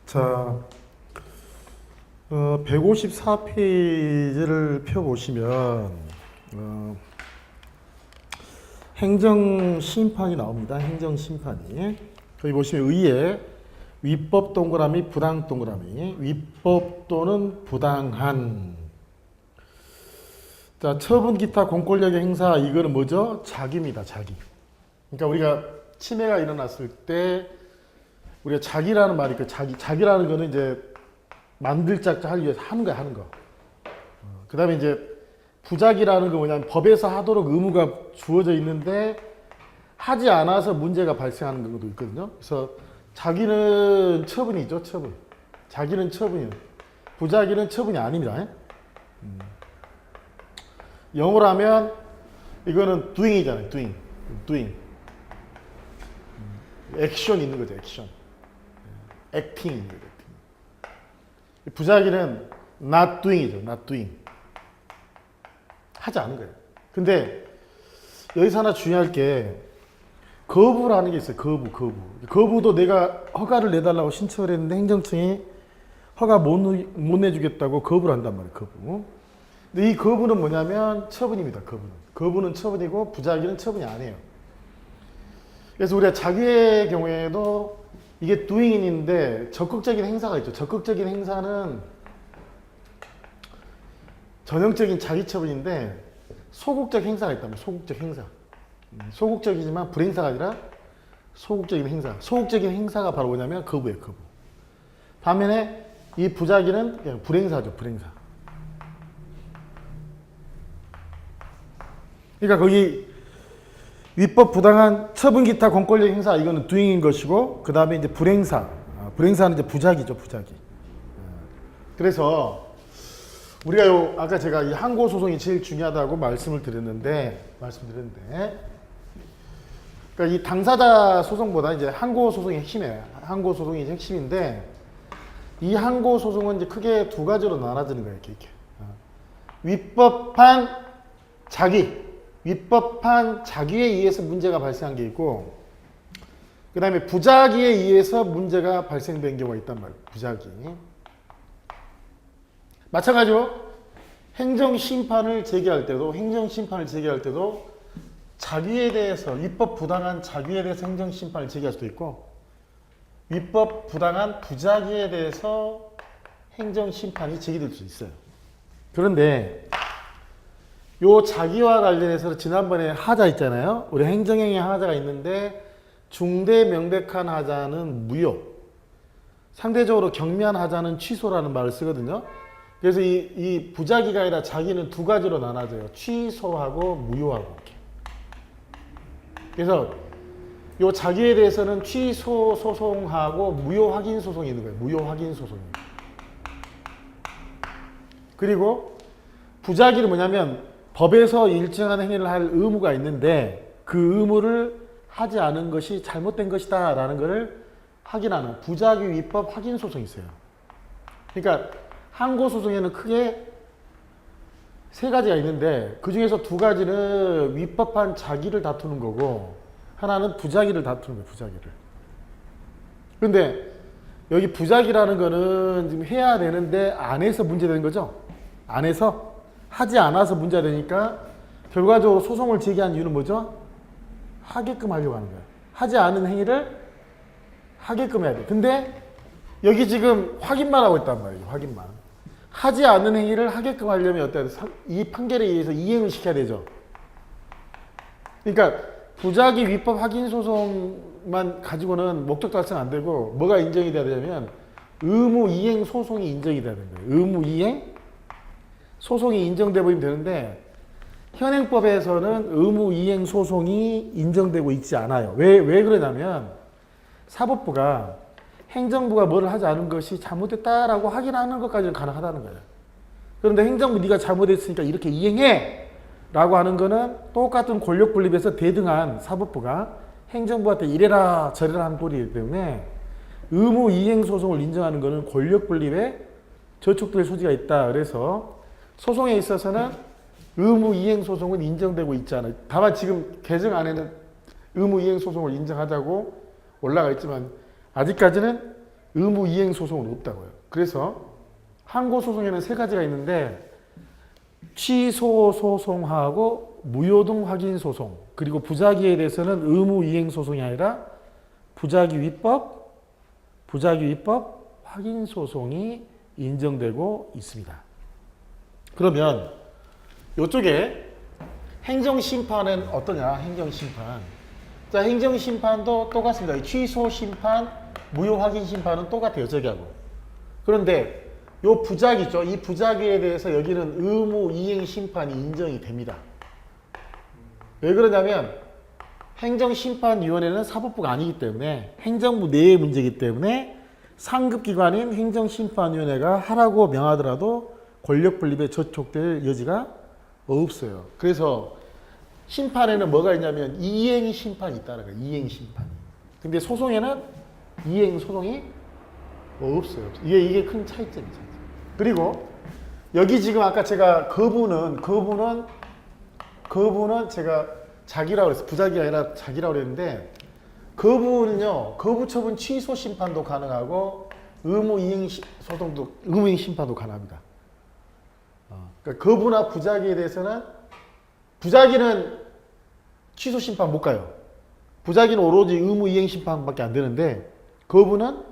자, 154페이지를 펴보시면 행정심판이 나옵니다. 행정심판이. 거기 보시면 의에 위법 동그라미, 부당 동그라미, 위법 또는 부당한. 자, 처분 기타 공권력의 행사, 이거는 뭐죠? 자기입니다. 자기. 그러니까 우리가 침해가 일어났을 때 우리가 자기라는 말이 자기라는 거는 이제 만들 작자 하기 위해서 하는 거야, 하는 거. 그 다음에 이제 부작이라는 거 뭐냐면 법에서 하도록 의무가 주어져 있는데 하지 않아서 문제가 발생하는 것도 있거든요. 그래서 자기는 처분이죠, 처분. 자기는 처분이에요. 부작위는 처분이 아닙니다. 영어로 하면 이거는 doing이잖아요, doing. 액션 있는 거죠, 액션. 액팅 있는 거죠, 액팅. 부작위는 not doing이죠, not doing. 하지 않은 거예요. 근데 여기서 하나 중요할 게 거부라는 게 있어요. 거부도 내가 허가를 내달라고 신청을 했는데 행정청이 허가 못 내주겠다고 거부를 한단 말이에요. 거부. 근데 이 거부는 뭐냐면 처분입니다. 거부는 처분이고 부작위는 처분이 아니에요. 그래서 우리가 자기의 경우에도 이게 doing인데 적극적인 행사가 있죠. 적극적인 행사는 전형적인 자기 처분인데 소극적 행사가 있다면 소극적 행사. 소극적이지만 불행사가 아니라 소극적인 행사. 소극적인 행사가 바로 뭐냐면 거부예요, 거부. 반면에 이 부작위는 그냥 불행사죠, 불행사. 그러니까 거기 위법 부당한 처분 기타 공권력 행사, 이거는 doing인 것이고, 그 다음에 이제 불행사. 불행사는 이제 부작위죠, 부작위. 그래서 우리가 아까 제가 이 항고 소송이 제일 중요하다고 말씀을 드렸는데, 그러니까 이 당사자 소송보다 이제 항고 소송이 핵심이에요. 항고 소송이 핵심인데, 이 항고 소송은 이제 크게 두 가지로 나눠지는 거예요, 이렇게. 위법한 자기에 의해서 문제가 발생한 게 있고, 그 다음에 부작위에 의해서 문제가 발생된 경우가 있단 말이에요. 부작위. 마찬가지로 행정심판을 제기할 때도 자기에 대해서 위법 부당한 자기에 대해서 행정심판을 제기할 수도 있고, 위법 부당한 부작위에 대해서 행정심판이 제기될 수 있어요. 그런데 요 자기와 관련해서 지난번에 하자 있잖아요. 우리 행정행위 하자가 있는데 중대 명백한 하자는 무효, 상대적으로 경미한 하자는 취소라는 말을 쓰거든요. 그래서 이 부작위가 아니라 자기는 두 가지로 나눠져요. 취소하고 무효하고 이렇게. 그래서 요 자기에 대해서는 취소 소송하고 무효 확인 소송이 있는 거예요. 무효 확인 소송이. 그리고 부작위는 뭐냐면 법에서 일정한 행위를 할 의무가 있는데 그 의무를 하지 않은 것이 잘못된 것이다 라는 것을 확인하는 부작위 위법 확인 소송이 있어요. 그러니까 항고 소송에는 크게 세 가지가 있는데 그 중에서 두 가지는 위법한 자기를 다투는 거고 하나는 부작위를 다투는 거예요. 부작위를. 그런데 여기 부작위라는 거는 지금 해야 되는데 안 해서 문제되는 거죠. 안 해서 하지 않아서 문제가 되니까 결과적으로 소송을 제기한 이유는 뭐죠? 하게끔 하려고 하는 거예요. 하지 않은 행위를 하게끔 해야 돼. 근데 여기 지금 확인만 하고 있단 말이에요. 확인만. 하지 않은 행위를 하게끔 하려면 어때요? 이 판결에 의해서 이행을 시켜야 되죠. 그러니까 부작위 위법 확인 소송만 가지고는 목적 달성 안 되고 뭐가 인정이 돼야 되냐면 의무 이행 소송이 인정이 돼야 되는 거예요. 의무 이행 소송이 인정돼 버리면 되는데 현행법에서는 의무 이행 소송이 인정되고 있지 않아요. 왜 그러냐면 사법부가 행정부가 뭐를 하지 않은 것이 잘못됐다라고 확인하는 것까지는 가능하다는 거예요. 그런데 행정부 네가 잘못했으니까 이렇게 이행해 라고 하는 거는 똑같은 권력 분립에서 대등한 사법부가 행정부한테 이래라 저래라 하는 꼴이기 때문에 의무 이행 소송을 인정하는 거는 권력 분립에 저촉될 소지가 있다. 그래서 소송에 있어서는 의무 이행 소송은 인정되고 있지 않아요. 다만 지금 개정 안에는 의무 이행 소송을 인정하자고 올라가 있지만 아직까지는 의무 이행 소송은 없다고요. 그래서 항고 소송에는 세 가지가 있는데 취소 소송하고 무효등 확인 소송 그리고 부작위에 대해서는 의무 이행 소송이 아니라 부작위 위법 확인 소송이 인정되고 있습니다. 그러면 이쪽에 행정심판은 어떠냐? 행정심판. 자, 행정심판도 똑같습니다. 취소심판, 무효확인심판은 똑같아요. 저기하고. 그런데 요 부작위죠. 이 부작위에 대해서 여기는 의무 이행심판이 인정이 됩니다. 왜 그러냐면 행정심판위원회는 사법부가 아니기 때문에 행정부 내의 문제이기 때문에 상급기관인 행정심판위원회가 하라고 명하더라도 권력분립에 저촉될 여지가 없어요. 그래서 심판에는 뭐가 있냐면 이행심판이 있다는 거예요. 이행심판. 근데 소송에는 이행소송이 없어요. 이게 큰 차이점이죠. 그리고 여기 지금 아까 제가 거부는 제가 자기라고 그랬어요. 부작위가 아니라 자기라고 그랬는데 거부는요. 거부처분 취소 심판도 가능하고 의무 이행 소송도 의무 이행 심판도 가능합니다. 그러니까 거부나 부작위에 대해서는 부작위는 취소 심판 못 가요. 부작위는 오로지 의무 이행 심판밖에 안 되는데 거부는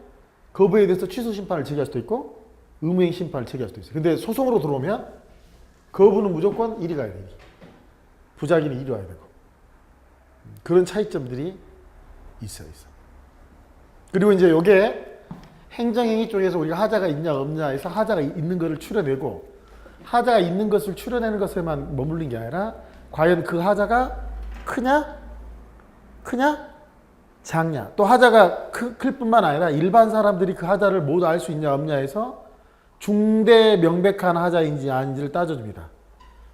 거부에 대해서 취소 심판을 제기할 수도 있고 의무 이행 심판을 제기할 수도 있어요. 근데 소송으로 들어오면 거부는 무조건 이리 가야 돼요. 부작위는 이리 와야 되고 그런 차이점들이 있어요. 그리고 이제 이게 행정행위 쪽에서 우리가 하자가 있냐 없냐 해서 하자가 있는 것을 추려내고 하자가 있는 것을 추려내는 것에만 머물린 게 아니라 과연 그 하자가 크냐 작냐 또 하자가 클 뿐만 아니라 일반 사람들이 그 하자를 모두 알 수 있냐 없냐 해서 중대 명백한 하자인지 아닌지를 따져줍니다.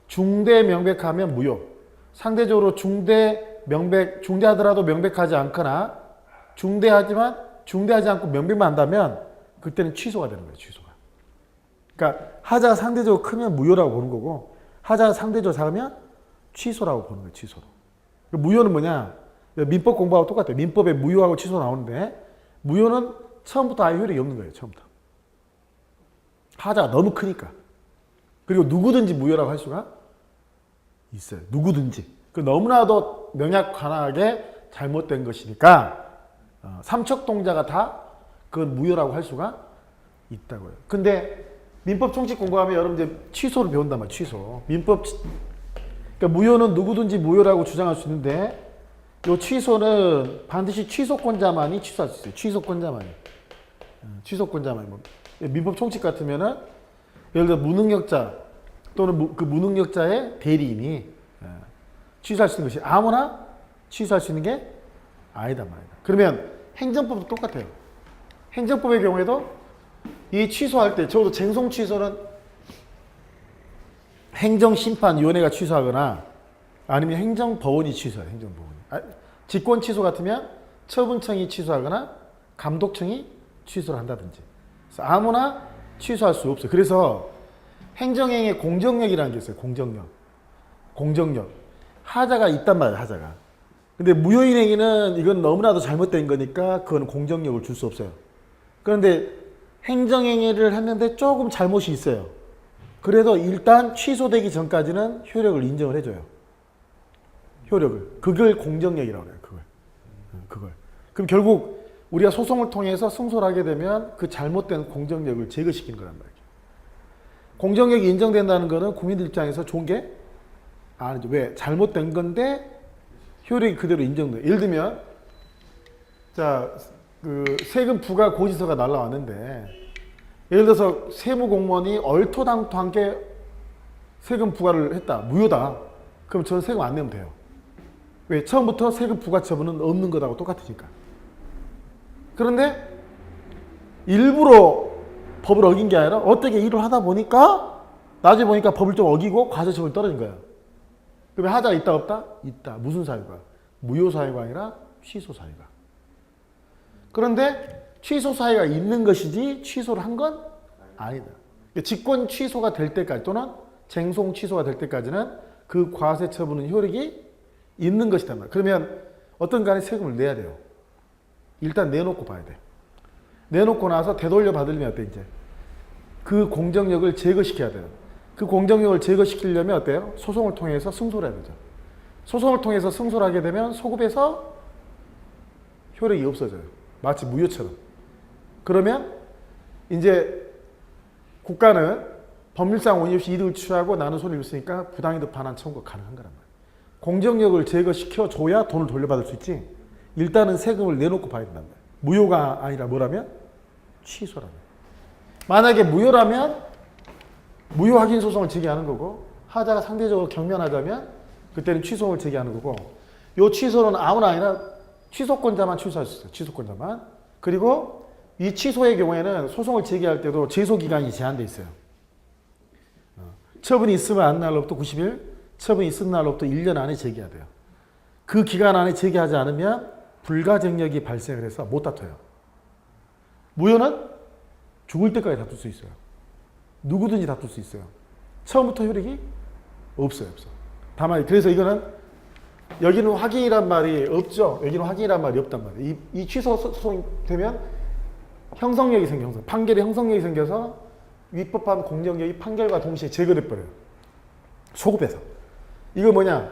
중대 명백하면 무효. 상대적으로 중대하더라도 명백하지 않거나 중대하지 않고 명백만 한다면 그때는 취소가 되는 거예요. 취소가. 그러니까 하자가 상대적으로 크면 무효라고 보는 거고 하자가 상대적으로 작으면 취소라고 보는 거예요. 취소로. 무효는 뭐냐? 민법 공부하고 똑같아요. 민법에 무효하고 취소 나오는데 무효는 처음부터 아예 효력이 없는 거예요. 처음부터. 하자가 너무 크니까. 그리고 누구든지 무효라고 할 수가 있어요. 누구든지. 너무나도 명약관하게 잘못된 것이니까 삼척동자가 다 그건 무효라고 할 수가 있다고요. 근데 민법 총칙 공부하면 여러분들 취소를 배운단 말이에요. 취소. 그러니까 무효는 누구든지 무효라고 주장할 수 있는데 이 취소는 반드시 취소권자만이 취소할 수 있어요. 취소권자만이. 민법 총칙 같으면은 예를 들어 무능력자 또는 그 무능력자의 대리인이 취소할 수 있는 것이 아무나 취소할 수 있는 게 아니다 말이다. 그러면 행정법도 똑같아요. 행정법의 경우에도 이 취소할 때 적어도 쟁송 취소는 행정심판위원회가 취소하거나 아니면 행정법원이 취소해요. 행정법원이. 직권 취소 같으면 처분청이 취소하거나 감독청이 취소를 한다든지. 그래서 아무나 취소할 수 없어요. 그래서 행정행위의 공정력이라는 게 있어요. 공정력. 하자가 있단 말이에요. 하자가. 근데 무효인 행위는 이건 너무나도 잘못된 거니까 그건 공정력을 줄 수 없어요. 그런데 행정행위를 했는데 조금 잘못이 있어요. 그래도 일단 취소되기 전까지는 효력을 인정을 해줘요. 그걸 공정력이라고 해요. 그걸. 그럼 결국 우리가 소송을 통해서 승소를 하게 되면 그 잘못된 공정력을 제거시키는 거란 말이에요. 공정력이 인정된다는 거는 국민들 입장에서 좋은 게 아니죠. 왜? 잘못된 건데 효력이 그대로 인정돼요. 예를 들면 그 세금 부과 고지서가 날라왔는데 예를 들어서 세무공무원이 얼토당토하게 세금 부과를 했다. 무효다. 그럼 저는 세금 안 내면 돼요. 왜? 처음부터 세금 부과 처분은 없는 것하고 똑같으니까. 그런데 일부러 법을 어긴 게 아니라 어떻게 일을 하다 보니까 나중에 보니까 법을 좀 어기고 과세처분이 떨어진 거예요. 그러면 하자가 있다 없다? 있다. 무슨 사유가? 무효 사유가 아니라 취소 사유가. 그런데 취소 사유가 있는 것이지 취소를 한 건 아니다. 직권 취소가 될 때까지 또는 쟁송 취소가 될 때까지는 그 과세 처분은 효력이 있는 것이단 말이에요. 그러면 어떤 간에 세금을 내야 돼요. 일단 내놓고 봐야 돼. 내놓고 나서 되돌려 받으려면 어때 이제? 그 공정력을 제거시켜야 돼요. 그 공정력을 제거시키려면 어때요? 소송을 통해서 승소를 해야 되죠. 소송을 통해서 승소를 하게 되면 소급에서 효력이 없어져요. 마치 무효처럼. 그러면 이제 국가는 법률상 원의 없이 이득을 취하고 나는 손해를 입었으니까 부당이득 반환 청구가 가능한 거란 말이에요. 공정력을 제거시켜 줘야 돈을 돌려받을 수 있지. 일단은 세금을 내놓고 봐야 된단 말이에요. 무효가 아니라 뭐라면? 취소라면. 만약에 무효라면 무효 확인 소송을 제기하는 거고 하자가 상대적으로 경면하자면 그때는 취소를 제기하는 거고 요 취소는 아무나 아니라 취소권자만 취소할 수 있어요. 취소권자만. 그리고 이 취소의 경우에는 소송을 제기할 때도 제소기간이 제한돼 있어요. 처분이 있으면 안 날로부터 90일, 처분이 있은 날로부터 1년 안에 제기해야 돼요. 그 기간 안에 제기하지 않으면 불가증력이 발생을 해서 못 다퉈요. 무효는 죽을 때까지 다툴 수 있어요. 누구든지 다툴 수 있어요. 처음부터 효력이 없어요. 없어. 다만 그래서 이거는 여기는 확인이란 말이 없죠. 여기는 확인이란 말이 없단 말이에요. 이 취소 소송이 되면 형성력이 생겨. 판결의 형성력이 생겨서 위법한 공정력이 판결과 동시에 제거돼 버려요. 소급해서. 이거 뭐냐?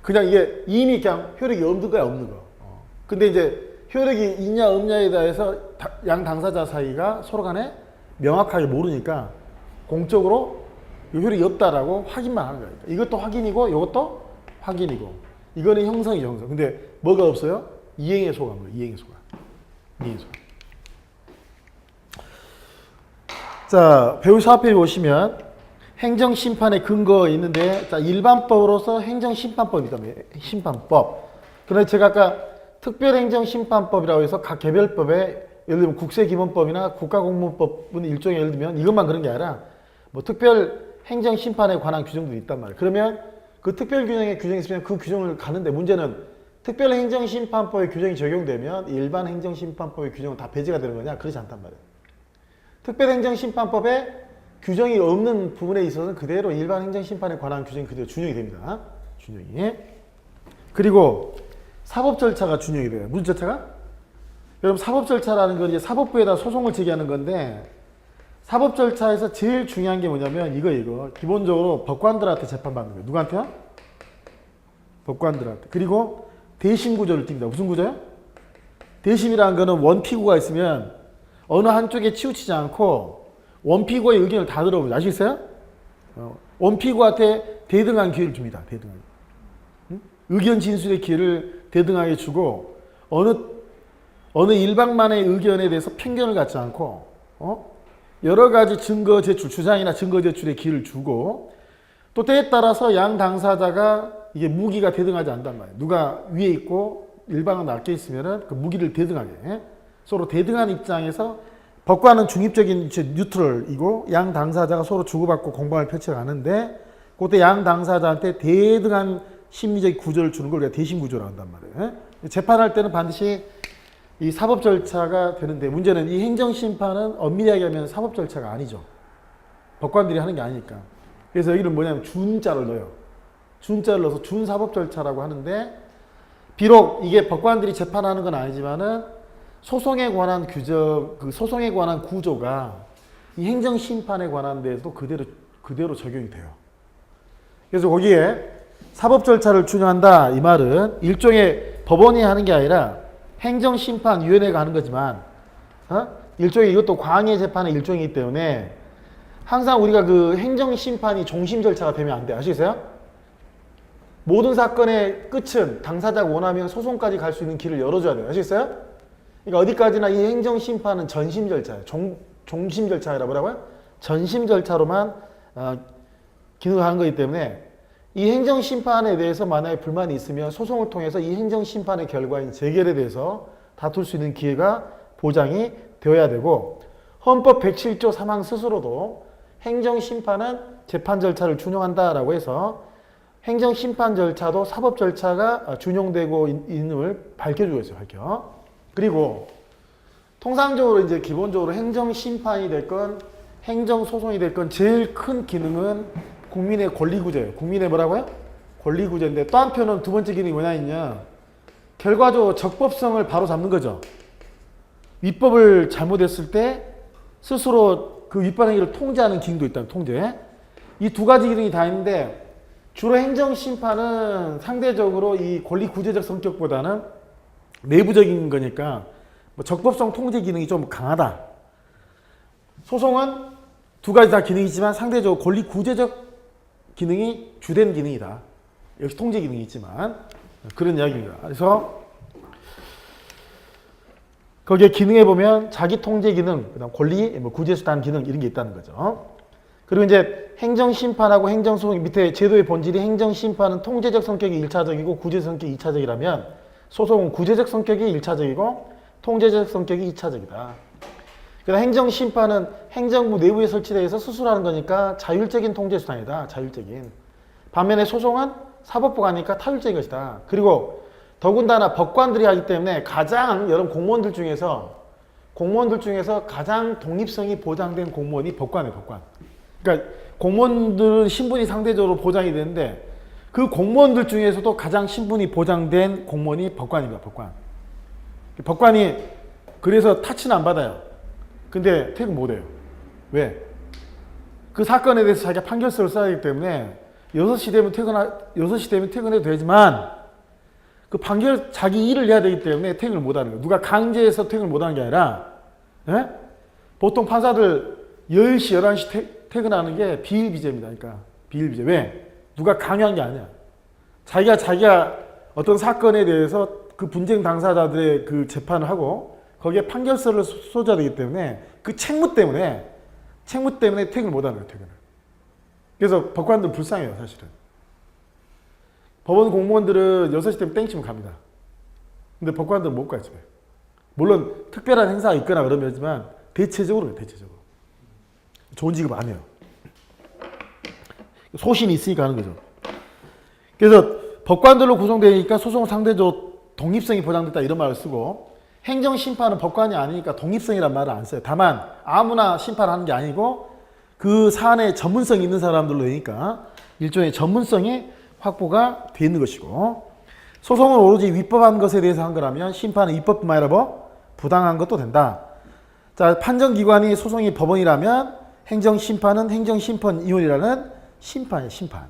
그냥 이게 이미 그냥 효력이 없는 거야, 없는 거. 근데 이제 효력이 있냐 없냐에 대해서 양 당사자 사이가 서로 간에 명확하게 모르니까 공적으로 효력이 없다라고 확인만 하는 거예요. 이것도 확인이고 이것도 확인이고 이거는 형성이죠, 형성. 근데 뭐가 없어요? 이행의 소감을, 이행의 소감. 이행의 소감. 자, 배우사 앞에 보시면 행정심판의 근거 있는데 자, 일반법으로서 행정심판법이 있다며 심판법. 그런데 제가 아까 특별행정심판법이라고 해서 각 개별법에 예를 들면 국세기본법이나 국가공무법은 일종의 예를 들면 이것만 그런 게 아니라 뭐 특별행정심판에 관한 규정들이 있단 말이에요. 그러면 그 특별규정의 규정이 있으면 그 규정을 가는데 문제는 특별행정심판법의 규정이 적용되면 일반 행정심판법의 규정은 다 배제가 되는 거냐? 그렇지 않단 말이에요. 특별행정심판법에 규정이 없는 부분에 있어서는 그대로 일반 행정심판에 관한 규정이 그대로 준용이 됩니다. 준용이. 그리고 사법 절차가 준용이 돼요. 무슨 절차가? 여러분 사법 절차라는 건 이제 사법부에다 소송을 제기하는 건데 사법 절차에서 제일 중요한 게 뭐냐면 이거 기본적으로 법관들한테 재판받는 거예요. 누구한테요? 법관들한테. 그리고 대심 구조를 띱니다. 무슨 구조요? 대심이라는 거는 원피고가 있으면 어느 한쪽에 치우치지 않고 원피고의 의견을 다 들어보죠. 아시겠어요? 원피고한테 대등한 기회를 줍니다. 대등하게. 의견 진술의 기회를 대등하게 주고 어느 일방만의 의견에 대해서 편견을 갖지 않고 여러 가지 증거 제출, 주장이나 증거 제출의 기회를 주고 또 때에 따라서 양 당사자가 이게 무기가 대등하지 않단 말이에요. 누가 위에 있고 일방은 낮게 있으면은 그 무기를 대등하게 서로 대등한 입장에서 법관은 중립적인 뉴트럴이고 양 당사자가 서로 주고받고 공방을 펼쳐가는데 그때 양 당사자한테 대등한 심리적 구조를 주는 걸 우리가 대심 구조라고 한단 말이에요. 재판할 때는 반드시 이 사법 절차가 되는데 문제는 이 행정심판은 엄밀히 얘기하면 사법 절차가 아니죠. 법관들이 하는 게 아니니까. 그래서 여기는 뭐냐면 준자를 넣어요. 준자를 넣어서 준사법 절차라고 하는데 비록 이게 법관들이 재판하는 건 아니지만은 소송에 관한 규정, 그 소송에 관한 구조가 이 행정심판에 관한 데에도 그대로 적용이 돼요. 그래서 거기에 사법 절차를 준용한다 이 말은 일종의 법원이 하는 게 아니라 행정심판위원회가 하는 거지만 일종의 이것도 광해 재판의 일종이기 때문에 항상 우리가 그 행정심판이 종심 절차가 되면 안 돼. 아시겠어요? 모든 사건의 끝은 당사자가 원하면 소송까지 갈 수 있는 길을 열어줘야 돼요. 아시겠어요? 그러니까 어디까지나 이 행정심판은 전심 절차예요. 종심 절차라 뭐라고요? 전심 절차로만 기능을 하는 거기 때문에 이 행정심판에 대해서 만약에 불만이 있으면 소송을 통해서 이 행정심판의 결과인 재결에 대해서 다툴 수 있는 기회가 보장이 되어야 되고 헌법 107조 3항 스스로도 행정심판은 재판 절차를 준용한다라고 해서 행정심판 절차도 사법 절차가 준용되고 있음을 밝혀주고 있어요. 밝혀. 그리고 통상적으로 이제 기본적으로 행정심판이 됐건 행정소송이 됐건 제일 큰 기능은 국민의 권리구제예요. 국민의 뭐라고요? 권리구제인데 또 한편은 두 번째 기능이 뭐냐 있냐 결과적으로 적법성을 바로 잡는 거죠. 위법을 잘못했을 때 스스로 그 위법 행위를 통제하는 기능도 있다. 통제. 이 두 가지 기능이 다 있는데 주로 행정심판은 상대적으로 이 권리 구제적 성격보다는 내부적인 거니까 뭐 적법성 통제 기능이 좀 강하다. 소송은 두 가지 다 기능이 있지만 상대적으로 권리 구제적 기능이 주된 기능이다. 역시 통제 기능이 있지만 그런 이야기입니다. 그래서 거기에 기능에 보면 자기 통제 기능, 그다음 권리, 뭐 구제수단 기능 이런 게 있다는 거죠. 그리고 이제 행정심판하고 행정소송 밑에 제도의 본질이 행정심판은 통제적 성격이 1차적이고 구제적 성격이 2차적이라면 소송은 구제적 성격이 1차적이고 통제적 성격이 2차적이다. 그다음 행정심판은 행정부 내부에 설치되어 있어 스스로 하는 거니까 자율적인 통제수단이다. 자율적인. 반면에 소송은 사법부가 하니까 타율적인 것이다. 그리고 더군다나 법관들이 하기 때문에 가장 여러분 공무원들 중에서 가장 독립성이 보장된 공무원이 법관이에요. 법관. 그러니까 공무원들은 신분이 상대적으로 보장이 되는데 그 공무원들 중에서도 가장 신분이 보장된 공무원이 법관입니다. 법관. 법관이 그래서 타치는 안 받아요. 근데 퇴근 못 해요. 왜? 그 사건에 대해서 자기가 판결서를 써야 하기 때문에 6시 되면 퇴근해도 되지만 그 판결 자기 일을 해야 되기 때문에 퇴근을 못 하는 거예요. 누가 강제해서 퇴근을 못 하는 게 아니라 예? 보통 판사들 10시, 11시 퇴근하는 게 비일비재입니다. 그러니까 비일비재. 왜? 누가 강요한 게 아니야. 자기가 어떤 사건에 대해서 그 분쟁 당사자들의 그 재판을 하고 거기에 판결서를 쏟아야 되기 때문에 그 책무 때문에 퇴근을 못 하는 거예요. 퇴근을. 그래서 법관들은 불쌍해요. 사실은. 법원 공무원들은 6시 되면 땡치면 갑니다. 근데 법관들은 못 가요. 집에. 물론 특별한 행사가 있거나 그러면지만 대체적으로 그래요. 대체적으로. 좋은 직업 아니에요. 소신이 있으니까 하는 거죠. 그래서 법관들로 구성되니까 소송은 상대적으로 독립성이 보장됐다 이런 말을 쓰고 행정심판은 법관이 아니니까 독립성이란 말을 안 써요. 다만 아무나 심판하는 게 아니고 그 사안에 전문성이 있는 사람들로 되니까 일종의 전문성이 확보가 되어 있는 것이고 소송은 오로지 위법한 것에 대해서 한 거라면 심판은 위법뿐만 아니라 뭐 부당한 것도 된다. 자, 판정기관이 소송이 법원이라면 행정심판은 행정심판위원이라는 심판이에요. 심판.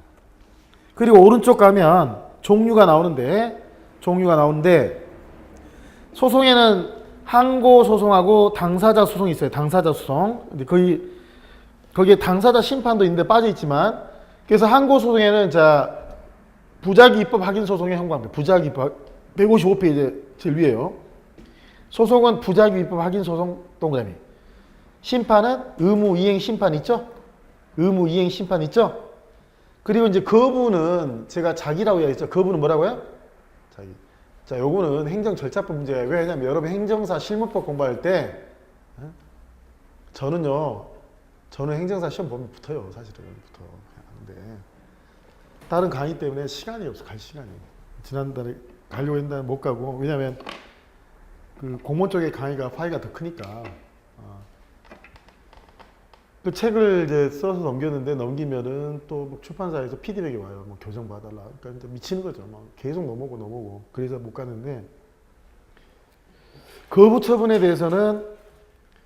그리고 오른쪽 가면 종류가 나오는데 소송에는 항고소송하고 당사자 소송이 있어요. 당사자 소송. 근데 거기에 당사자 심판도 있는데 빠져 있지만 그래서 항고소송에는 자 부작위 입법 확인 소송에 항고합니다. 부작위 입법 155페이지 제일 위에요. 소송은 부작위 입법 확인 소송 동그라미. 심판은 의무 이행 심판 있죠? 의무 이행 심판 있죠? 그리고 이제 거부는 제가 자기라고 이야기했죠. 거부는 뭐라고요? 자기. 자, 요거는 행정 절차법 문제예요. 왜냐면 여러분 행정사 실무법 공부할 때 저는 행정사 시험 보면 붙어요. 사실은 붙어요. 근데 다른 강의 때문에 시간이 없어. 갈 시간이. 지난달에 가려고 했는데 못 가고 왜냐면 그 공무원 쪽의 강의가 파이가 더 크니까 그 책을 이제 써서 넘기면은 또 출판사에서 피드백이 와요. 뭐 교정 봐달라. 그러니까 이제 미치는 거죠. 막 계속 넘어오고. 그래서 못 가는데 거부 처분에 대해서는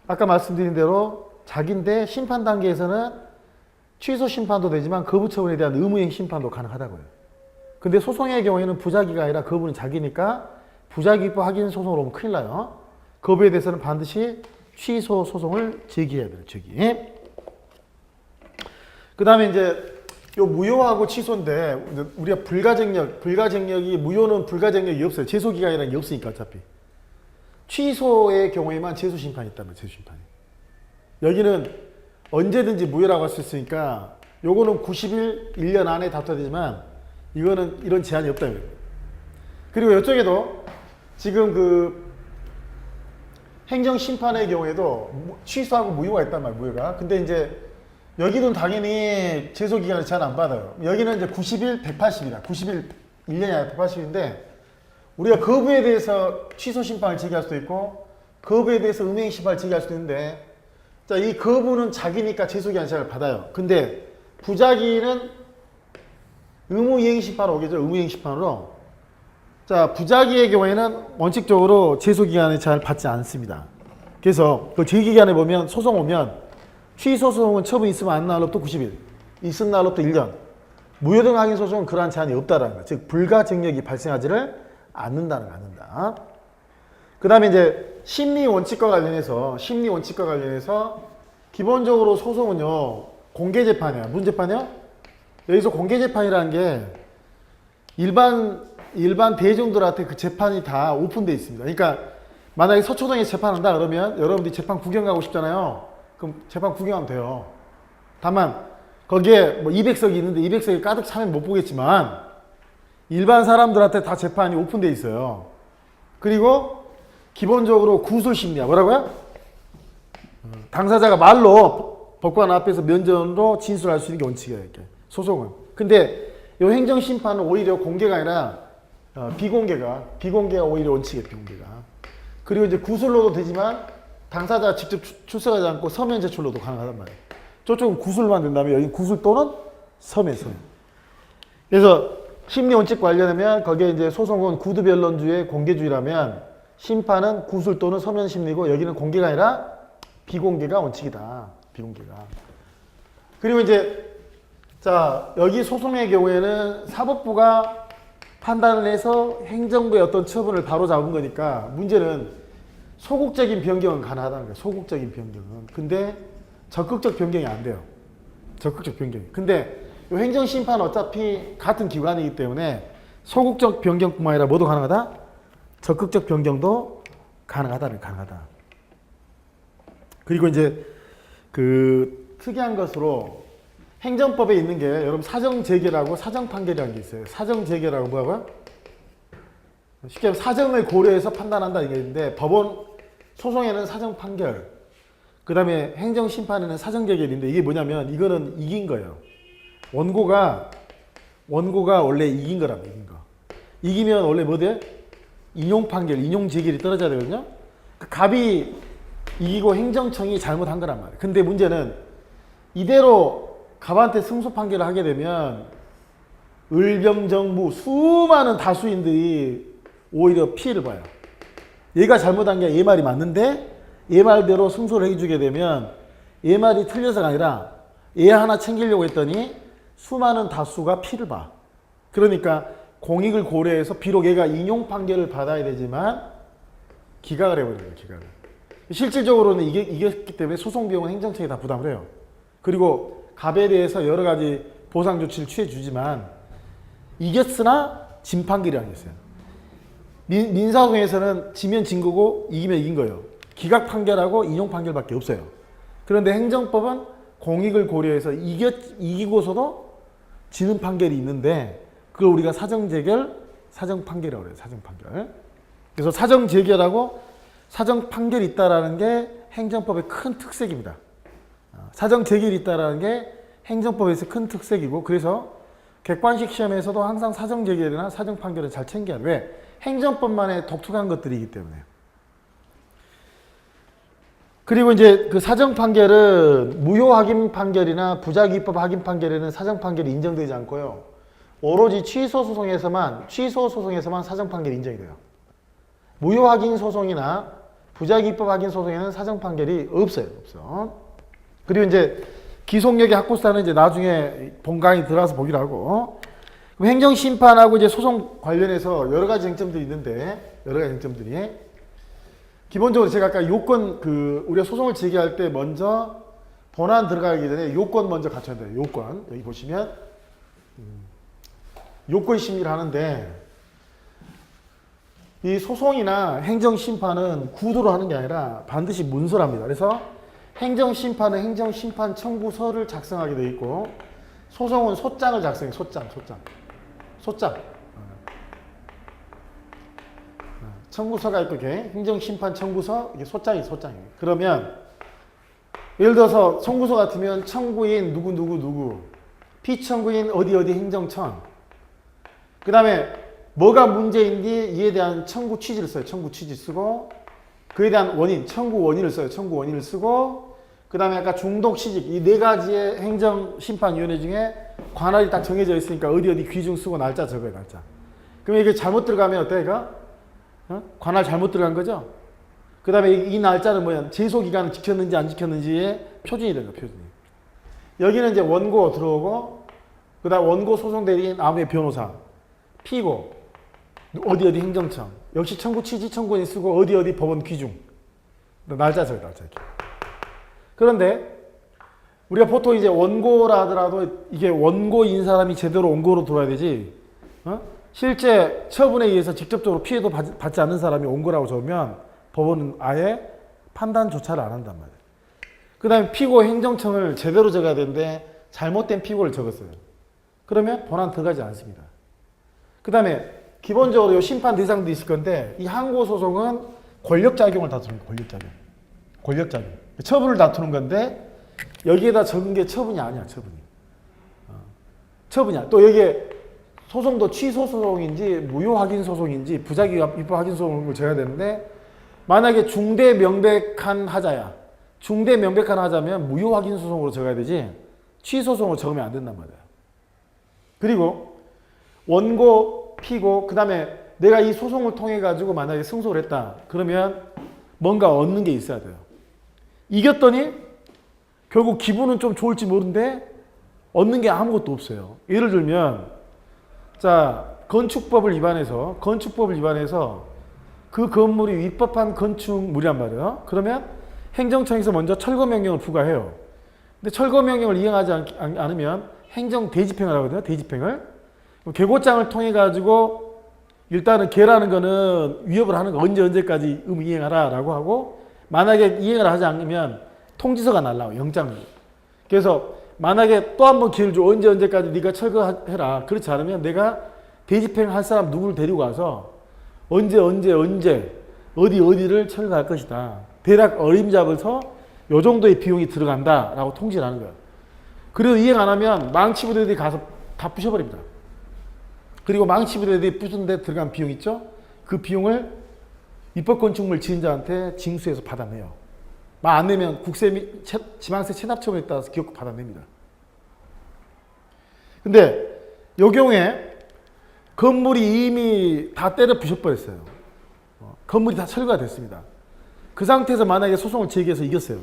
아까 말씀드린 대로 자기인데 심판 단계에서는 취소 심판도 되지만 거부 처분에 대한 의무이행 심판도 가능하다고요. 근데 소송의 경우에는 부작위가 아니라 거부는 자기니까 부작위 입법 확인 소송으로 오면 큰일 나요. 거부에 대해서는 반드시 취소 소송을 제기해야 돼요. 제기. 그 다음에 이제 요 무효하고 취소인데 우리가 불가쟁력이 무효는 불가쟁력이 없어요. 제소기간이라는 게 없으니까 어차피. 취소의 경우에만 제소심판이 있다면 제소심판이. 여기는 언제든지 무효라고 할 수 있으니까 요거는 90일, 1년 안에 다퉈야 되지만 이거는 이런 제한이 없다는 거예요. 그리고 이쪽에도 지금 그 행정심판의 경우에도 취소하고 무효가 있단 말이에요. 무효가. 근데 이제 여기는 당연히 제소기간을 제한 안 받아요. 여기는 이제 90일, 180이다. 90일, 1년이 아니라 180인데 우리가 거부에 대해서 취소 심판을 제기할 수도 있고 거부에 대해서 음행 심판을 제기할 수도 있는데 자, 이 거부는 자기니까 제소기간 제한을 받아요. 근데 부작위는 의무이행 심판으로 오겠죠. 의무이행 심판으로. 자, 부작위의 경우에는 원칙적으로 제소기간의 제한을 받지 않습니다. 그래서 그 제기기간에 보면 소송 오면 취소 소송은 처분 있으면 안 나올로부터 90일, 있은 날로부터 1년. 무효등 확인 소송은 그러한 제한이 없다라는 거. 즉 불가증력이 발생하지를 않는다는 거, 않는다. 그 다음에 이제 심리 원칙과 관련해서 기본적으로 소송은요 공개 재판이야. 무슨 재판이야? 여기서 공개 재판이라는 게 일반 대중들한테 그 재판이 다 오픈되어 있습니다. 그러니까 만약에 서초동에서 재판한다 그러면 여러분들이 재판 구경 가고 싶잖아요. 그럼 재판 구경하면 돼요. 다만 거기에 뭐 200석이 있는데 200석이 가득 차면 못 보겠지만 일반 사람들한테 다 재판이 오픈되어 있어요. 그리고 기본적으로 구술심리야. 뭐라고요? 당사자가 말로 법관 앞에서 면전으로 진술할 수 있는 게 원칙이에요. 이렇게. 소송은. 근데 이 행정심판은 오히려 공개가 아니라 비공개가 오히려 원칙이에요. 비공개가. 그리고 이제 구술로도 되지만 당사자가 직접 출석하지 않고 서면 제출로도 가능하단 말이에요. 저쪽은 구술만 된다면 여기 구술 또는 서면. 그래서 심리 원칙 관련하면 거기에 이제 소송은 구두변론주의 공개주의라면 심판은 구술 또는 서면 심리고 여기는 공개가 아니라 비공개가 원칙이다. 비공개가. 그리고 이제 자 여기 소송의 경우에는 사법부가 판단을 해서 행정부의 어떤 처분을 바로 잡은 거니까 문제는 소극적인 변경은 가능하다는 거예요. 소극적인 변경은. 근데 적극적 변경이 안 돼요. 적극적 변경이. 근데 이 행정심판은 어차피 같은 기관이기 때문에 소극적 변경뿐만 아니라 뭐도 가능하다? 적극적 변경도 가능하다. 그리고 이제 그 특이한 것으로 행정법에 있는 게 여러분 사정재개라고 사정판결이라는 게 있어요. 사정재개라고 뭐라고요? 쉽게 말하면 사정을 고려해서 판단한다 이게 있는데 법원 소송에는 사정판결 그 다음에 행정심판에는 사정재결인데 이게 뭐냐면 이거는 이긴 거예요. 원고가 원래 이긴 거랍니다. 이긴 거. 이기면 원래 뭐 돼? 인용판결, 인용재결이 떨어져야 되거든요. 그 갑이 이기고 행정청이 잘못한 거란 말이에요. 근데 문제는 이대로 갑한테 승소 판결을 하게 되면 을병정무 수많은 다수인들이 오히려 피해를 봐요. 얘가 잘못한 게 얘 말이 맞는데 얘 말대로 승소를 해주게 되면 얘 말이 틀려서가 아니라 얘 하나 챙기려고 했더니 수많은 다수가 피를 봐. 그러니까 공익을 고려해서 비록 얘가 인용 판결을 받아야 되지만 기각을 해버려요. 기각을. 실질적으로는 이겼기 때문에 소송 비용은 행정청이 다 부담을 해요. 그리고 갑에 대해서 여러 가지 보상 조치를 취해주지만 이겼으나 진 판결이라는 게 있어요. 민사소송에서는 지면 진 거고 이기면 이긴 거예요. 기각 판결하고 인용 판결밖에 없어요. 그런데 행정법은 공익을 고려해서 이기고서도 지는 판결이 있는데 그걸 우리가 사정재결, 사정판결이라고 해요. 사정판결. 그래서 사정재결하고 사정판결이 있다는 게 행정법의 큰 특색입니다. 사정재결이 있다는 게 행정법에서 큰 특색이고 그래서 객관식 시험에서도 항상 사정재결이나 사정판결을 잘 챙겨야 돼요. 왜? 행정법만의 독특한 것들이기 때문에. 그리고 이제 그 사정판결은 무효 확인 판결이나 부작위법 확인 판결에는 사정판결이 인정되지 않고요. 오로지 취소 소송에서만 사정판결이 인정이 돼요. 무효 확인 소송이나 부작위법 확인 소송에는 사정판결이 없어요. 없어. 그리고 이제 기속력의 확보사는 이제 나중에 본강의 들어가서 보기로 하고 행정심판하고 이제 소송 관련해서 여러 가지 쟁점들이 있는데 여러 가지 쟁점들이 기본적으로 제가 아까 요건 우리가 소송을 제기할 때 먼저 본안 들어가기 전에 요건 먼저 갖춰야 돼요. 요건 여기 보시면 요건 심리를 하는데 이 소송이나 행정심판은 구두로 하는 게 아니라 반드시 문서랍니다. 그래서 행정심판은 행정심판 청구서를 작성하게 되어 있고 소송은 소장을 작성해요. 소장. 청구서가 있고 행정심판 청구서 이게 소장이에요. 그러면 예를 들어서 청구서 같으면 청구인 누구 피청구인 어디 행정청 그 다음에 뭐가 문제인지 이에 대한 청구 취지를 써요. 청구 취지 쓰고 그에 대한 원인, 청구 원인을 써요. 청구 원인을 쓰고 그 다음에 아까 중독 취직 이 네 가지의 행정심판위원회 중에 관할이 딱 정해져 있으니까 어디 귀중 쓰고 날짜 적어요. 날짜. 그럼 이게 잘못 들어가면 어때? 이거? 관할 잘못 들어간 거죠? 그 다음에 이 날짜는 뭐야? 제소 기간을 지켰는지 안 지켰는지의 표준이 되는 거야, 표준이. 여기는 이제 원고 들어오고, 그 다음 원고 소송 대리인, 아무의 변호사, 피고, 어디 행정청, 역시 청구 취지 청구인이 쓰고 어디 법원 귀중. 날짜 적어요, 날짜. 그런데 우리가 보통 이제 원고라 하더라도 이게 원고인 사람이 제대로 원고로 들어와야 되지, 실제 처분에 의해서 직접적으로 피해도 받지 않는 사람이 원고라고 적으면 법원은 아예 판단조차를 안 한단 말이에요. 그 다음에 피고 행정청을 제대로 적어야 되는데 잘못된 피고를 적었어요. 그러면 본안 들어가지 않습니다. 그 다음에 기본적으로 이 심판 대상도 있을 건데 이 항고소송은 권력작용을 다투는 거예요. 권력작용. 처분을 다투는 건데 여기에다 적은 게 처분이 아니야. 처분이야. 또 여기에 소송도 취소소송인지 무효확인소송인지 부작위입법확인소송을 적어야 되는데 만약에 중대 명백한 하자야. 중대 명백한 하자면 무효확인소송으로 적어야 되지 취소소송으로 적으면 안 된단 말이야. 그리고 원고, 피고, 그 다음에 내가 이 소송을 통해 가지고 만약에 승소를 했다. 그러면 뭔가 얻는 게 있어야 돼요. 이겼더니 결국 기분은 좀 좋을지 모르는데 얻는 게 아무것도 없어요. 예를 들면 자 건축법을 위반해서 그 건물이 위법한 건축물이란 말이에요. 그러면 행정청에서 먼저 철거명령을 부과해요. 근데 철거명령을 이행하지 않으면 행정대집행을 하거든요. 대집행을. 계고장을 통해 가지고 일단은 개라는 거는 위협을 하는 거 언제까지 이행하라 라고 하고 만약에 이행을 하지 않으면 통지서가 날라와요. 영장으로. 그래서 만약에 또 한 번 기회를 줘. 언제까지 네가 철거해라. 그렇지 않으면 내가 대집행 할 사람 누구를 데리고 가서 어디를 철거할 것이다. 대략 어림잡아서 요 정도의 비용이 들어간다 라고 통지를 하는 거예요. 그래도 이행 안 하면 망치부대들이 가서 다 부셔버립니다. 그리고 망치부대들이 부순 데 들어간 비용 있죠? 그 비용을 입법건축물 지은자한테 징수해서 받아내요. 말 안 내면 국세 및 지방세 체납처분에 따라서 기업국 받아냅니다. 근데 요 경우에 건물이 이미 다 때려 부셔버렸어요. 건물이 다 철거가 됐습니다. 그 상태에서 만약에 소송을 제기해서 이겼어요.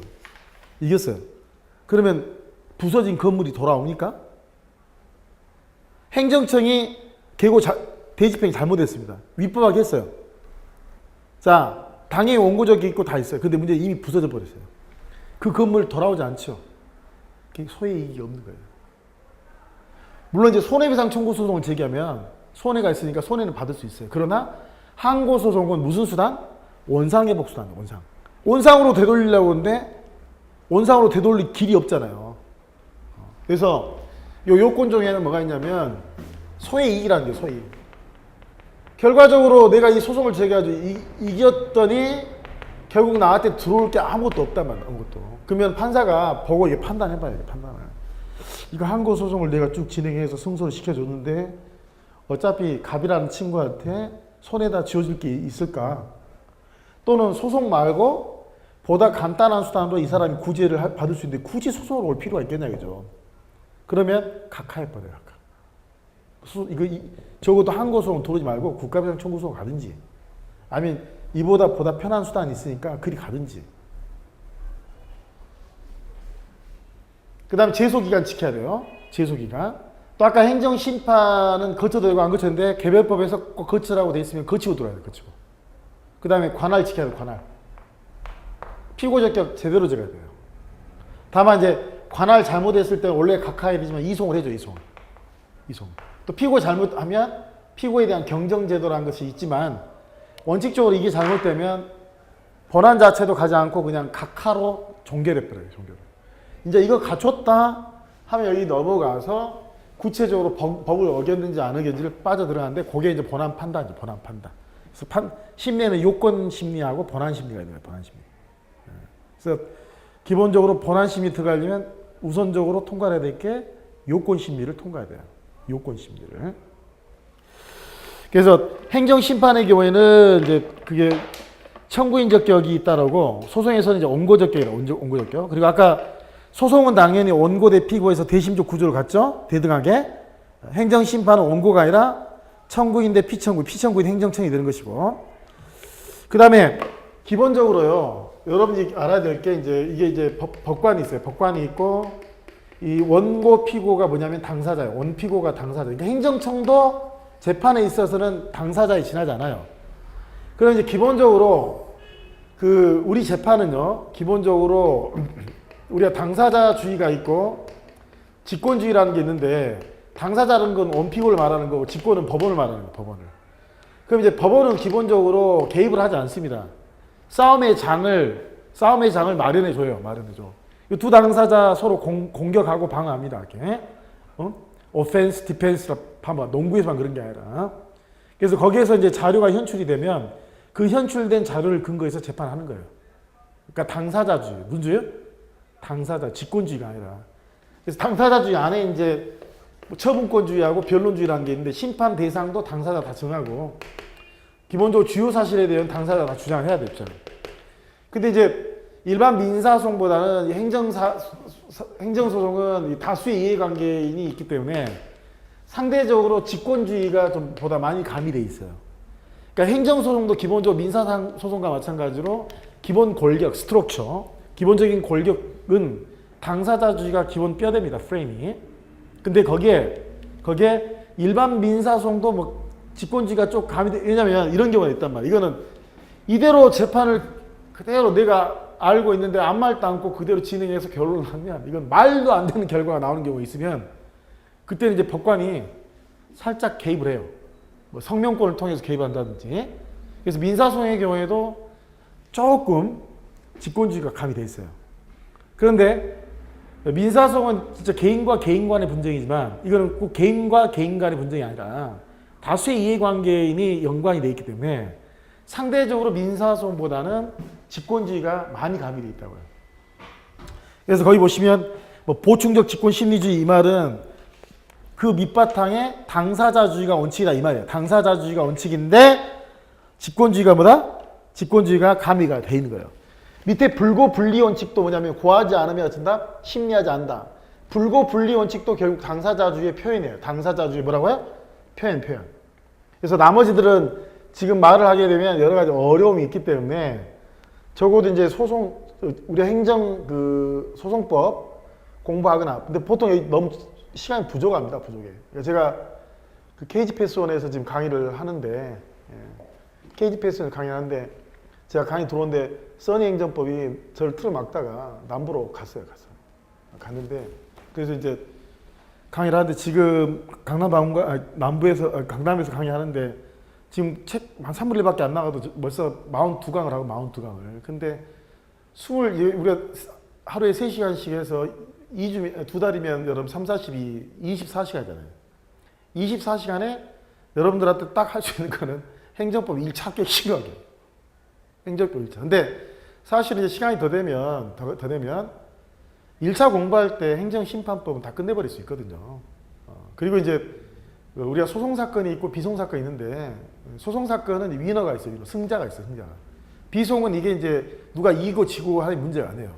그러면 부서진 건물이 돌아옵니까? 행정청이 대집행이 잘못했습니다. 위법하게 했어요. 자, 당연히 원고적이 있고 다 있어요. 근데 문제는 이미 부서져 버렸어요. 그 건물 돌아오지 않죠. 소의 이익이 없는 거예요. 물론 이제 손해배상 청구 소송을 제기하면 손해가 있으니까 손해는 받을 수 있어요. 그러나 항고소송은 무슨 수단? 원상회복 수단이에요. 원상으로 되돌리려고 하는데 원상으로 되돌릴 길이 없잖아요. 그래서 요 요건 중에는 뭐가 있냐면 소의 이익이라는 게 소의 이익. 결과적으로 내가 이 소송을 제기해가지고 이겼더니 결국 나한테 들어올 게 아무것도 없단 말이야. 아무것도. 그러면 판사가 보고 이게 판단해봐야 돼. 판단을. 이거 항고소송을 내가 쭉 진행해서 승소를 시켜줬는데 어차피 갑이라는 친구한테 손에다 쥐어줄 게 있을까? 또는 소송 말고 보다 간단한 수단으로 이 사람이 구제를 받을 수 있는데 굳이 소송을 올 필요가 있겠냐, 그죠? 그러면 각하해버려요, 각하. 적어도 항고소송 들어오지 말고 국가배상 청구소송 가든지 아니면 보다 편한 수단이 있으니까 그리 가든지. 그 다음에 제소기간 지켜야 돼요. 제소기간. 또 아까 행정심판은 거쳐도 되고 안 거쳤는데 개별법에서 꼭 거치라고 돼 있으면 거치고 들어야 돼요. 거치고. 그 다음에 관할 지켜야 돼요. 관할. 피고적격 제대로 적어야 돼요. 다만 이제 관할 잘못했을 때 원래 각하해야 되지만 이송을 해줘. 이송. 또 피고 잘못하면 피고에 대한 경정제도라는 것이 있지만 원칙적으로 이게 잘못되면 본안 자체도 가지 않고 그냥 각하로 종결해버려요. 이제 이거 갖췄다 하면 여기 넘어가서 구체적으로 법을 어겼는지 안 어겼는지를 빠져들어가는데 그게 이제 본안 판단이죠. 본안 판단. 그래서 심리에는 요건 심리하고 본안 심리가 있는 거예요. 본안 심리. 그래서 기본적으로 본안 심리 들어가려면 우선적으로 통과해야 될 게 요건 심리를 통과해야 돼요. 요건 심리를. 그래서 행정심판의 경우에는 이제 그게 청구인 적격이 있다라고 소송에서는 이제 원고 적격이라고 원고 적격. 그리고 아까 소송은 당연히 원고 대 피고에서 대심적 구조를 갖죠. 대등하게. 행정심판은 원고가 아니라 청구인 대 피청구인 행정청이 되는 것이고. 그 다음에 기본적으로요. 여러분이 알아야 될 게 이제 이게 이제 법관이 있어요. 법관이 있고 이 원고 피고가 뭐냐면 당사자예요. 원피고가 당사자. 그러니까 행정청도 재판에 있어서는 당사자에 지나지 않아요. 그럼 이제 기본적으로 그 우리 재판은요. 기본적으로 우리가 당사자주의가 있고 직권주의라는 게 있는데 당사자라는 건 원피고를 말하는 거고 직권은 법원을 말하는 거예요. 법원을. 그럼 이제 법원은 기본적으로 개입을 하지 않습니다. 싸움의 장을 마련해 줘요. 마련해 줘. 이 두 당사자 서로 공격하고 방어합니다. 이렇게. 오펜스, 디펜스 하면 농구에서만 그런 게 아니라. 그래서 거기에서 이제 자료가 현출이 되면 그 현출된 자료를 근거해서 재판하는 거예요. 그러니까 당사자주의. 문제요? 당사자, 직권주의가 아니라. 그래서 당사자주의 안에 이제 처분권주의하고 변론주의라는 게 있는데 심판 대상도 당사자 다 정하고 기본적으로 주요 사실에 대한 당사자가 다 주장을 해야 되죠. 근데 이제 일반 민사소송보다는 행정소송은 다수의 이해관계인이 있기 때문에 상대적으로 직권주의가 좀 보다 많이 가미되어 있어요. 그러니까 행정소송도 기본적으로 민사소송과 마찬가지로 기본 골격, 스트럭처, 기본적인 골격은 당사자주의가 기본 뼈대입니다. 프레임이. 근데 거기에 일반 민사소송도 뭐 직권주의가 좀 가미돼. 왜냐면 이런 경우가 있단 말이에요. 이거는 이대로 재판을 그대로 내가 알고 있는데 아무 말도 않고 그대로 진행해서 결론을 하면 이건 말도 안 되는 결과가 나오는 경우가 있으면 그때는 이제 법관이 살짝 개입을 해요. 뭐 성명권을 통해서 개입한다든지. 그래서 민사소송의 경우에도 조금 직권주의가 가미돼 있어요. 그런데 민사소송은 진짜 개인과 개인 간의 분쟁이지만 이거는 꼭 개인과 개인 간의 분쟁이 아니라 다수의 이해관계인이 연관이 되어 있기 때문에 상대적으로 민사소송보다는 직권주의가 많이 가미되어 있다고요. 그래서 거기 보시면 뭐 보충적 직권 심리주의 이 말은 그 밑바탕에 당사자주의가 원칙이다 이 말이에요. 당사자주의가 원칙인데 직권주의가 뭐다? 직권주의가 가미가 돼 있는 거예요. 밑에 불고 분리 원칙도 뭐냐면 고하지 않으면 어쩐다? 심리하지 않는다. 불고 분리 원칙도 결국 당사자주의의 표현이에요. 당사자주의 뭐라고요? 표현. 그래서 나머지들은 지금 말을 하게 되면 여러 가지 어려움이 있기 때문에 적어도 이제 우리 소송법 공부하거나, 근데 보통 여기 너무 시간이 부족합니다. 부족해. 그러니까 제가 그 KGPS1에서 지금 강의를 하는데, KGPS1에서 강의를 하는데, 제가 강의 들어오는데, 써니 행정법이 저를 틀어막다가 남부로 갔는데, 그래서 이제 강의를 하는데 지금 남부에서, 강남에서 강의하는데, 지금 책 한 3분의 1밖에 안 나가도 벌써 42강을 하고 42강을. 근데 우리가 하루에 3시간씩 해서 2달이면 여러분 3, 40이 24시간이잖아요. 24시간에 여러분들한테 딱 할 수 있는 거는 행정법 1차 합격 신고하기. 행정법 1차. 근데 사실 이제 시간이 더 되면 1차 공부할 때 행정심판법은 다 끝내버릴 수 있거든요. 그리고 이제 우리가 소송사건이 있고 비송사건이 있는데 소송사건은 위너가 있어요. 승자가 있어요. 승자가. 비송은 이게 이제 누가 이기고 지고 하는 문제가 아니에요.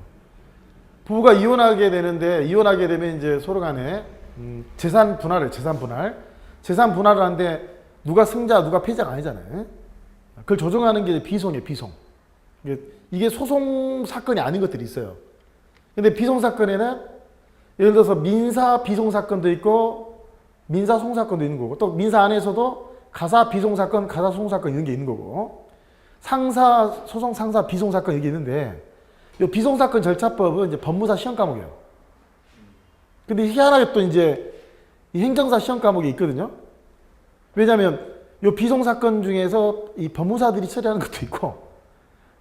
부부가 이혼하게 되는데 이혼하게 되면 이제 서로 간에 재산 분할을 하는데 누가 승자 누가 패자가 아니잖아요. 그걸 조정하는 게 비송이에요. 비송. 이게 소송 사건이 아닌 것들이 있어요. 근데 비송 사건에는 예를 들어서 민사 비송 사건도 있고 민사 소송 사건도 있는 거고 또 민사 안에서도 가사 비송 사건, 가사 소송 사건 이런 게 있는 거고 상사 소송, 상사 비송 사건 이게 있는데 이 비송 사건 절차법은 이제 법무사 시험 과목이에요. 근데 희한하게 또 이제 이 행정사 시험 과목이 있거든요. 왜냐하면 이 비송 사건 중에서 이 법무사들이 처리하는 것도 있고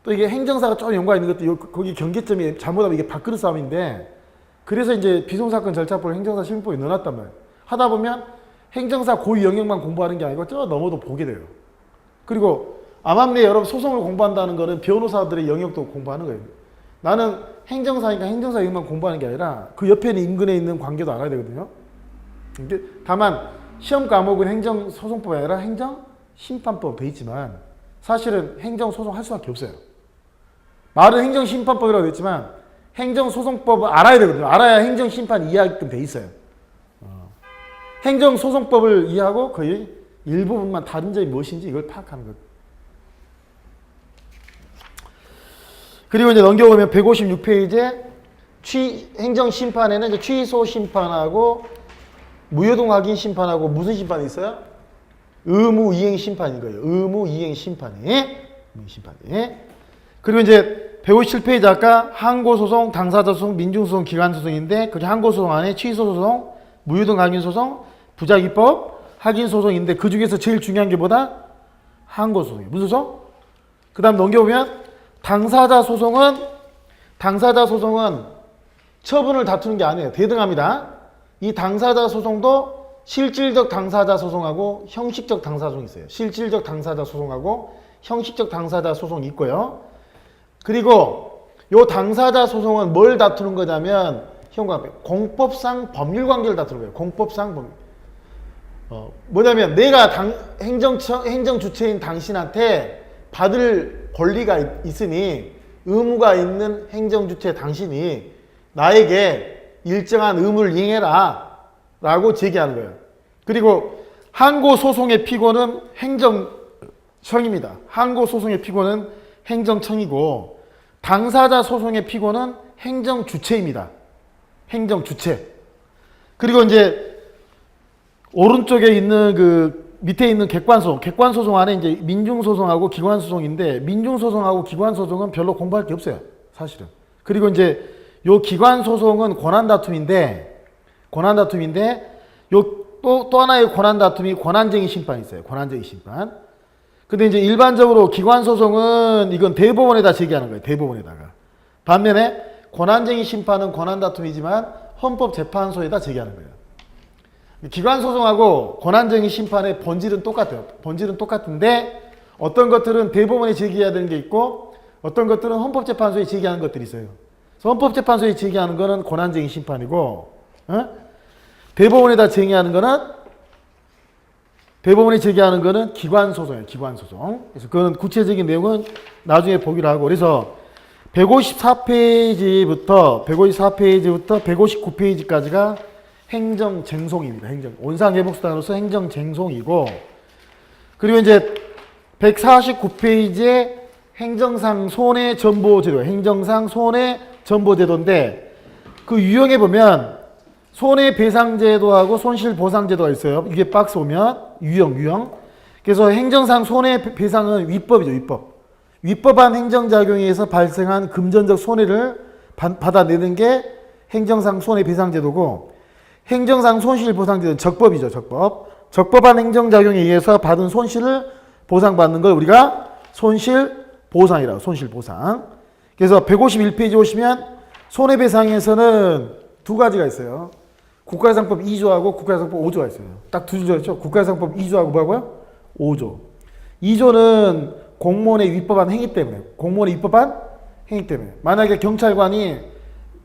또 이게 행정사가 좀 연관 있는 것도 거기 경계점이 잘못하면 이게 밥그릇 싸움인데 그래서 이제 비송 사건 절차법을 행정사 시험법에 넣어놨단 말이에요. 하다 보면 행정사 고유 영역만 공부하는 게 아니고 저 넘어도 보게 돼요. 그리고 암암리에 여러분 소송을 공부한다는 거는 변호사들의 영역도 공부하는 거예요. 나는 행정사니까 행정사 영역만 공부하는 게 아니라 그 옆에 있는 인근에 있는 관계도 알아야 되거든요. 근데 다만 시험 과목은 행정소송법이 아니라 행정심판법 돼 있지만 사실은 행정소송 할 수밖에 없어요. 말은 행정심판법이라고 했지만 행정소송법을 알아야 되거든요. 알아야 행정심판 이해하게끔 돼 있어요. 행정소송법을 이해하고 거의 일부분만 다른 점이 무엇인지 이걸 파악하는 것. 그리고 이제 넘겨보면 156페이지에 행정심판에는 이제 취소 심판하고 무효동 확인 심판하고 무슨 심판이 있어요? 의무 이행 심판인 거예요. 의무 이행 심판이. 그리고 이제 157페이지 아까 항고소송, 당사자소송, 민중소송, 기관소송인데 그게 항고소송 안에 취소소송, 무효동 확인소송, 부작위법, 확인소송인데 그 중에서 제일 중요한 게 뭐다? 항고소송이에요. 무슨 소송? 그 다음 넘겨보면 당사자 소송은 처분을 다투는 게 아니에요. 대등합니다. 이 당사자 소송도 실질적 당사자 소송하고 형식적 당사자 소송이 있어요. 실질적 당사자 소송하고 형식적 당사자 소송이 있고요. 그리고 이 당사자 소송은 뭘 다투는 거냐면 공법상 법률 관계를 다투는 거예요. 공법상 법률. 뭐냐면 내가 행정 주체인 당신한테 받을 권리가 있으니 의무가 있는 행정 주체 당신이 나에게 일정한 의무를 이행해라 라고 제기하는 거예요. 그리고 항고소송의 피고는 행정청입니다. 항고소송의 피고는 행정청이고 당사자 소송의 피고는 행정주체입니다. 행정주체. 그리고 이제 오른쪽에 있는 그 밑에 있는 객관소송. 객관소송 안에 이제 민중소송하고 기관소송인데 민중소송하고 기관소송은 별로 공부할 게 없어요. 사실은. 그리고 이제 요 기관소송은 권한다툼인데 요 또 하나의 권한다툼이 권한쟁의 심판이 있어요. 권한쟁의 심판. 근데 이제 일반적으로 기관소송은 이건 대법원에다 제기하는 거예요. 대법원에다가. 반면에 권한쟁의 심판은 권한다툼이지만 헌법재판소에다 제기하는 거예요. 기관소송하고 권한쟁의 심판의 본질은 똑같아요. 본질은 똑같은데 어떤 것들은 대법원에 제기해야 되는 게 있고 어떤 것들은 헌법재판소에 제기하는 것들이 있어요. 그래서 헌법재판소에 제기하는 거는 권한쟁의 심판이고 대법원에 제기하는 거는 기관소송이에요. 기관소송. 그래서 그건 구체적인 내용은 나중에 보기로 하고 그래서 154페이지부터 159페이지까지가 행정쟁송입니다. 온상회복수단으로서 행정쟁송이고 그리고 이제 149페이지에 행정상 손해전보제도, 행정상 손해전보제도인데 그 유형에 보면 손해배상제도하고 손실보상제도가 있어요. 이게 박스 오면 유형. 그래서 행정상 손해배상은 위법이죠. 위법한 행정작용에 의해서 발생한 금전적 손해를 받아내는 게 행정상 손해배상제도고 행정상 손실보상제도는 적법이죠. 적법한 행정작용에 의해서 받은 손실을 보상받는 걸 우리가 손실보상이라고. 손실보상. 그래서 151페이지 오시면 손해배상에서는 두 가지가 있어요. 국가해상법 2조하고 국가해상법 5조가 있어요. 딱 두 조였죠. 국가해상법 2조하고 뭐라고요? 5조. 2조는 공무원의 위법한 행위 때문에. 만약에 경찰관이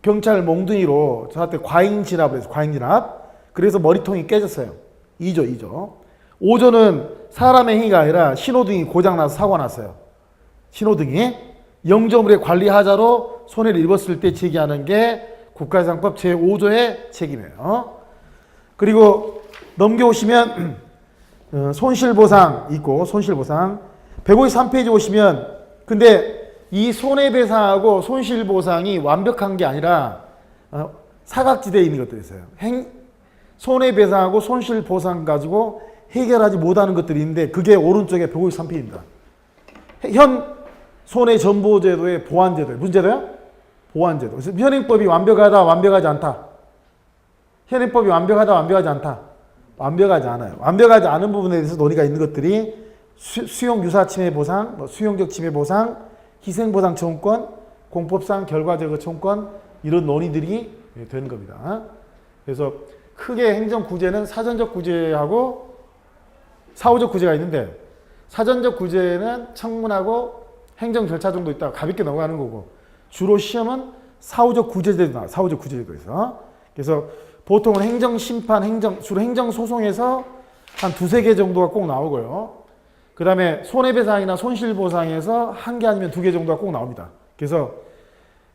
경찰 몽둥이로 저한테 과잉진압을 해서 과잉진압. 그래서 머리통이 깨졌어요. 2조. 5조는 사람의 행위가 아니라 신호등이 고장나서 사고가 났어요. 신호등이 영점물의 관리하자로 손해를 입었을 때 제기하는 게 국가해상법 제5조의 책임이에요. 그리고 넘겨오시면 손실보상 있고 손실보상 153페이지 오시면 근데 이 손해배상하고 손실보상이 완벽한 게 아니라 사각지대에 있는 것들이 있어요. 손해배상하고 손실보상 가지고 해결하지 못하는 것들이 있는데 그게 오른쪽에 153페이지입니다. 현 손해전보제도의 보완제도예요. 무슨 제도요? 보완제도. 그래서 현행법이 완벽하다, 완벽하지 않다. 현행법이 완벽하다, 완벽하지 않다. 완벽하지 않아요. 완벽하지 않은 부분에 대해서 논의가 있는 것들이 수용유사침해보상, 수용적 침해보상, 희생보상청구권, 공법상 결과제거청구권 이런 논의들이 되는 겁니다. 그래서 크게 행정구제는 사전적 구제하고 사후적 구제가 있는데 사전적 구제는 청문하고 행정 절차 정도 있다가 가볍게 넘어가는 거고 주로 시험은 사후적 구제제도 나와요. 사후적 구제제도에서. 그래서 보통은 행정심판, 주로 행정소송에서 한 두세 개 정도가 꼭 나오고요. 그 다음에 손해배상이나 손실보상에서 한 개 아니면 두 개 정도가 꼭 나옵니다. 그래서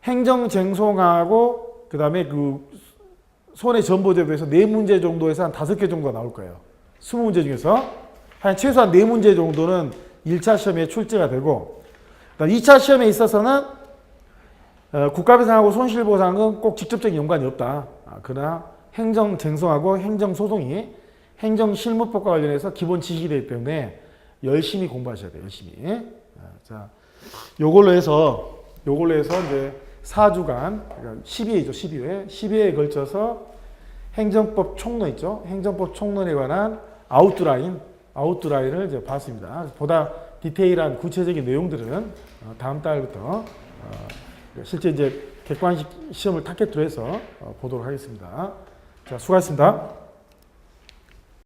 행정쟁송하고 그 다음에 그 손해전보제도에서 4문제 정도에서 한 5개 정도가 나올 거예요. 20문제 중에서 한 최소한 4문제 정도는 1차 시험에 출제가 되고 2차 시험에 있어서는 국가배상하고 손실보상은 꼭 직접적인 연관이 없다. 그러나 행정쟁송하고 행정소송이 행정실무법과 관련해서 기본 지식이 되기 때문에 열심히 공부하셔야 돼요. 열심히. 자, 요걸로 해서 이제 4주간, 그러니까 12회죠. 12회. 12회에 걸쳐서 행정법 총론 있죠. 행정법 총론에 관한 아웃라인을 이제 봤습니다. 보다 디테일한 구체적인 내용들은 다음 달부터 실제 이제 객관식 시험을 타겟으로 해서 보도록 하겠습니다. 자, 수고하셨습니다.